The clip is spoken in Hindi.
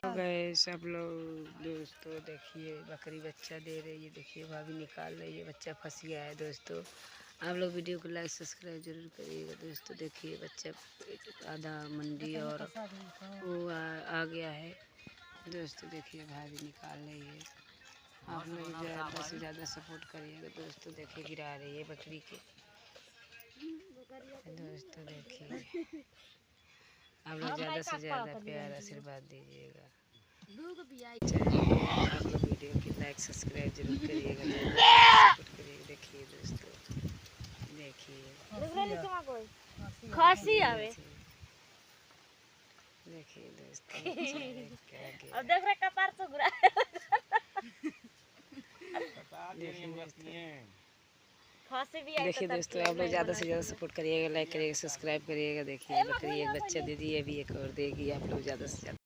गए सब लोग दोस्तों, देखिए बकरी बच्चा दे रही है। देखिए भाभी निकाल रही है, बच्चा फंस गया है दोस्तों। आप लोग वीडियो को लाइक सब्सक्राइब जरूर करिएगा दोस्तों। देखिए बच्चा आधा मंडी और वो आ गया है दोस्तों। देखिए भाभी निकाल रही है। आप लोग ज़्यादा से ज़्यादा सपोर्ट करिएगा दोस्तों। देखिए गिरा रही है बकरी के दोस्तों। देखिए आप लोग ज़्यादा से ज़्यादा प्यार आशीर्वाद दीजिएगा। आप लोग वीडियो की लाइक सब्सक्राइब जरूर करिएगा, सपोर्ट करिएगा। देखिए दोस्तों, देखिए खांसी आवे। देखिए दोस्तों क्या अब देख रहे कपार से गुरा। देखिए दोस्तों, आप लोग ज़्यादा से ज़्यादा सपोर्ट करिएगा, लाइक करिएगा, सब्सक्राइब करिएगा। देखिए बकरी एक बच्चा दे दी, अभी एक और देगी। आप लोग ज़्यादा से ज़्यादा